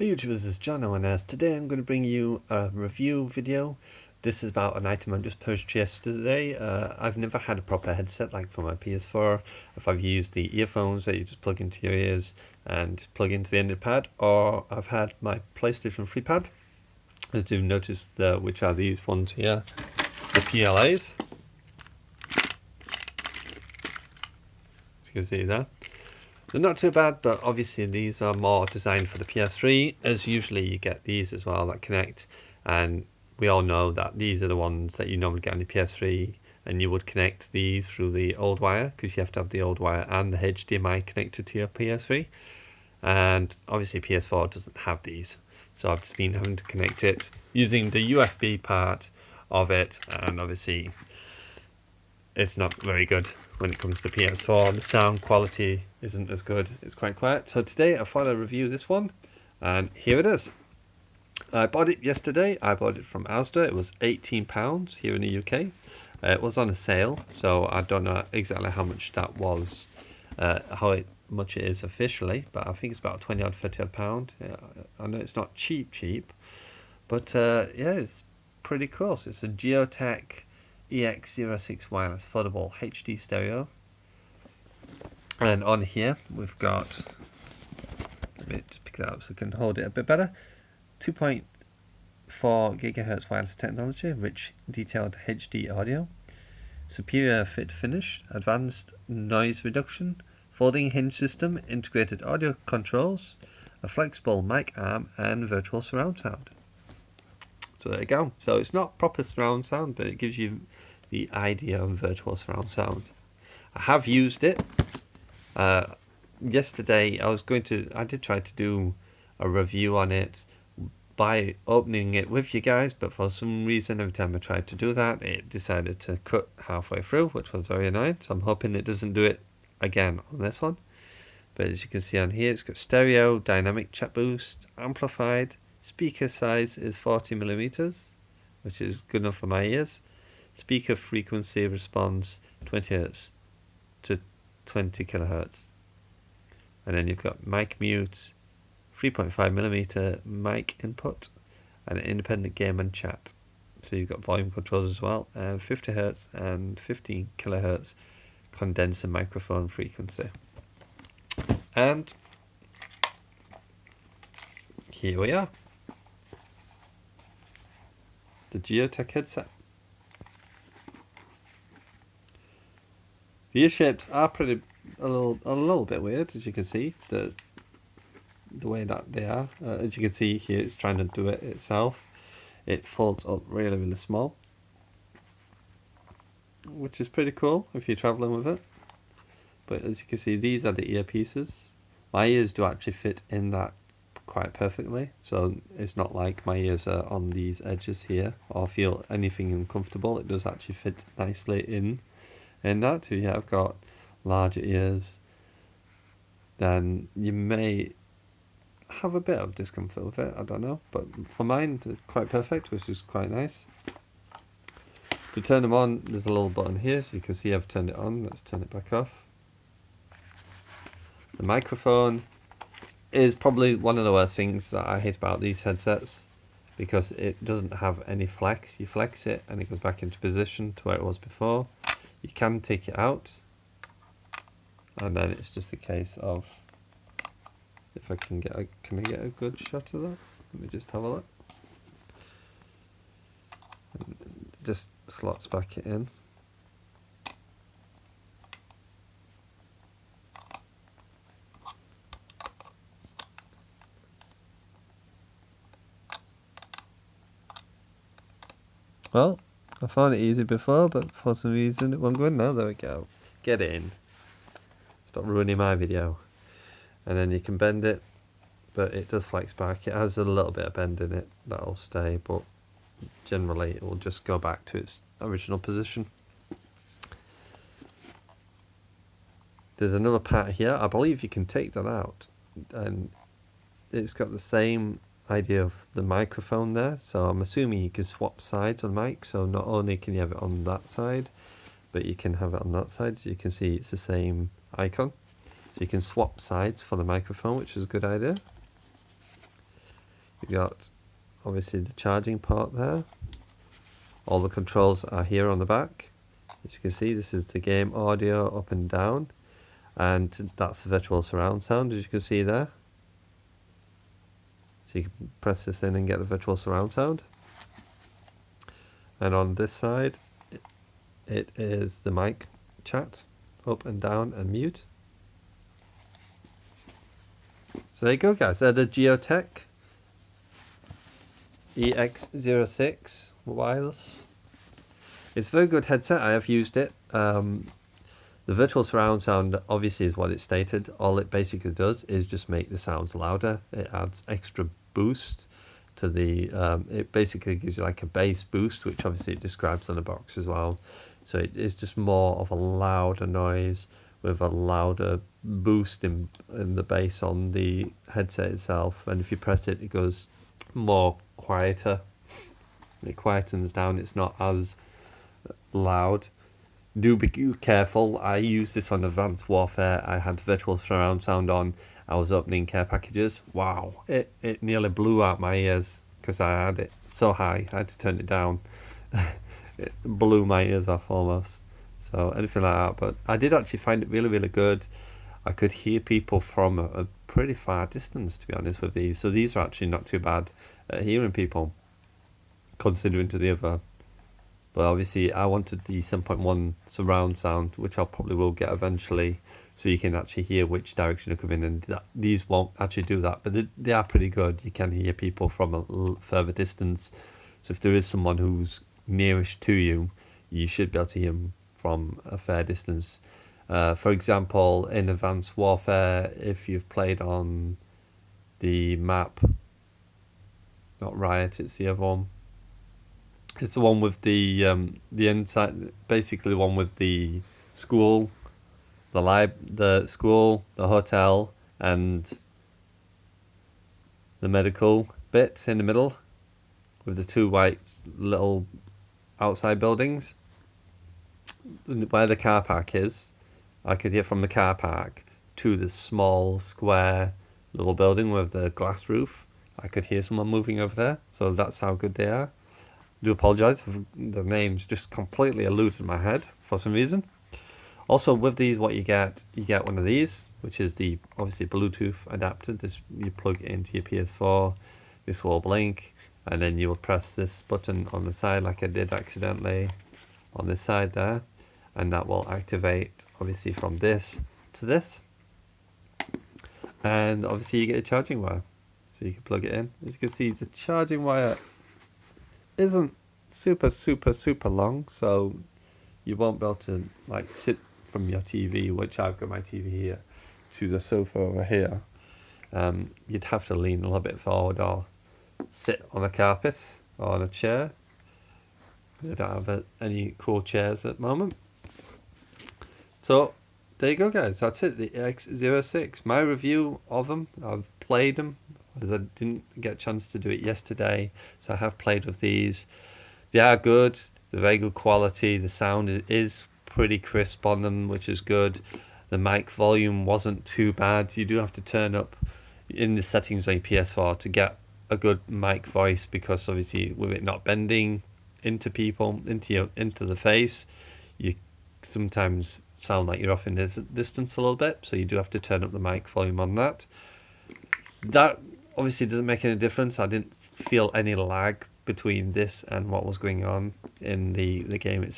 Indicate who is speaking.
Speaker 1: Hey YouTubers, this is John ONS. Today I'm going to bring you a review video. This is about an item I just purchased yesterday. I've never had a proper headset like for my PS4. If I've used the earphones that you just plug into your ears and plug into the end of the pad, or I've had my PlayStation 3 pad. As you've noticed, which are these ones here, the PLAs. You can see that. They're not too bad, but obviously these are more designed for the PS3, as usually you get these as well that connect, and we all know that these are the ones that you normally get on the PS3, and you would connect these through the old wire, because you have to have the old wire and the HDMI connected to your PS3, and obviously PS4 doesn't have these, so I've just been having to connect it using the USB part of it, and obviously it's not very good when it comes to PS4. The sound quality isn't as good, it's quite quiet. So today I thought I'd review this one, and here it is. I bought it yesterday. I bought it from Asda. It was £18 here in the UK. It was on a sale, so I don't know exactly how much that was, much it is officially, but I think it's about 20 odd, 30 odd pound. Yeah, I know it's not cheap, but yeah, it's pretty cool. So it's a Geotech Ex-06 wireless foldable HD stereo, and on here we've got, let me just pick it up so I can hold it a bit better, 2.4 gigahertz wireless technology, rich detailed HD audio, superior fit finish, advanced noise reduction, folding hinge system, integrated audio controls, a flexible mic arm, and virtual surround sound. So there you go. So it's not proper surround sound, but it gives you the idea of virtual surround sound. I have used it. Yesterday I did try to do a review on it by opening it with you guys, but for some reason every time I tried to do that it decided to cut halfway through, which was very annoying, so I'm hoping it doesn't do it again on this one. But as you can see on here, it's got stereo, dynamic chat boost, amplified, speaker size is 40mm, which is good enough for my ears. Speaker frequency responds 20 Hz to 20 kHz. And then you've got mic mute, 3.5mm mic input, and an independent game and chat. So you've got volume controls as well, and 50 Hz and 15 kHz condenser microphone frequency. And here we are. The Geotech headset. The ear shapes are a little bit weird, as you can see, the way that they are. As you can see here, it's trying to do it itself. It folds up really small, which is pretty cool if you're traveling with it. But as you can see, these are the earpieces. My ears do actually fit in that quite perfectly, so it's not like my ears are on these edges here or feel anything uncomfortable. It does actually fit nicely in that. If you have got larger ears, then you may have a bit of discomfort with it, I don't know, but for mine it's quite perfect, which is quite nice. To turn them on, there's a little button here, so you can see I've turned it on. Let's turn it back off. The microphone is probably one of the worst things that I hate about these headsets, because it doesn't have any flex. You flex it and it goes back into position to where it was before. You can take it out, and then it's just a case of, if I can get a good shot of that? Let me just have a look. And it just slots back in. Well, I found it easy before, but for some reason it won't go in now. There we go. Get in. Stop ruining my video. And then you can bend it, but it does flex back. It has a little bit of bend in it that'll stay, but generally it will just go back to its original position. There's another part here. I believe you can take that out, and it's got the same idea of the microphone there, so I'm assuming you can swap sides on the mic, so not only can you have it on that side, but you can have it on that side. So you can see it's the same icon, so you can swap sides for the microphone, which is a good idea. You got obviously the charging port there. All the controls are here on the back. As you can see, this is the game audio up and down, and that's the virtual surround sound, as you can see there. So you can press this in and get the virtual surround sound. And on this side, it is the mic chat, up and down and mute. So there you go, guys. They're the Geotech Ex-06 wireless. It's a very good headset. I have used it. The virtual surround sound obviously is what it stated. All it basically does is just make the sounds louder. It adds extra boost to the it basically gives you like a bass boost, which obviously it describes on the box as well. So it is just more of a louder noise with a louder boost in the bass on the headset itself. And if you press it, it goes more quieter. It quietens down. It's not as loud. Do be careful. I used this on Advanced Warfare. I had virtual surround sound on. I was opening care packages. Wow, it nearly blew out my ears because I had it so high. I had to turn it down. It blew my ears off almost. So anything like that. But I did actually find it really, really good. I could hear people from a pretty far distance, to be honest, with these. So these are actually not too bad at hearing people, considering to the other. But obviously I wanted the 7.1 surround sound, which I probably will get eventually, so you can actually hear which direction they're coming in. These won't actually do that, but they are pretty good. You can hear people from a further distance. So if there is someone who's nearest to you, you should be able to hear them from a fair distance. For example, in Advanced Warfare, if you've played on the map, not Riot, it's the other one. It's the one with the inside, basically the one with the school, the school, the hotel, and the medical bit in the middle, with the two white little outside buildings. Where the car park is, I could hear from the car park to the small square little building with the glass roof. I could hear someone moving over there, so that's how good they are. Do apologise for the names just completely eluded my head for some reason. Also with these, what you get one of these, which is the obviously Bluetooth adapter. This you plug it into your PS4. This will blink, and then you will press this button on the side like I did accidentally on this side there, and that will activate obviously from this to this. And obviously you get a charging wire, so you can plug it in. As you can see, the charging wire isn't super long, so you won't be able to like sit from your TV, which I've got my TV here, to the sofa over here. You'd have to lean a little bit forward or sit on a carpet or on a chair, because I don't have any cool chairs at the moment. So there you go, guys. That's it, the Ex-06. My review of them. I've played them, as I didn't get a chance to do it yesterday, so I have played with these. They are good. They're very good quality. The sound is pretty crisp on them, which is good. The mic volume wasn't too bad. You do have to turn up in the settings on your PS4 to get a good mic voice, because obviously with it not bending into people, into the face, you sometimes sound like you're off in this distance a little bit, so you do have to turn up the mic volume on that. That obviously doesn't make any difference. I didn't feel any lag between this and what was going on in the game itself.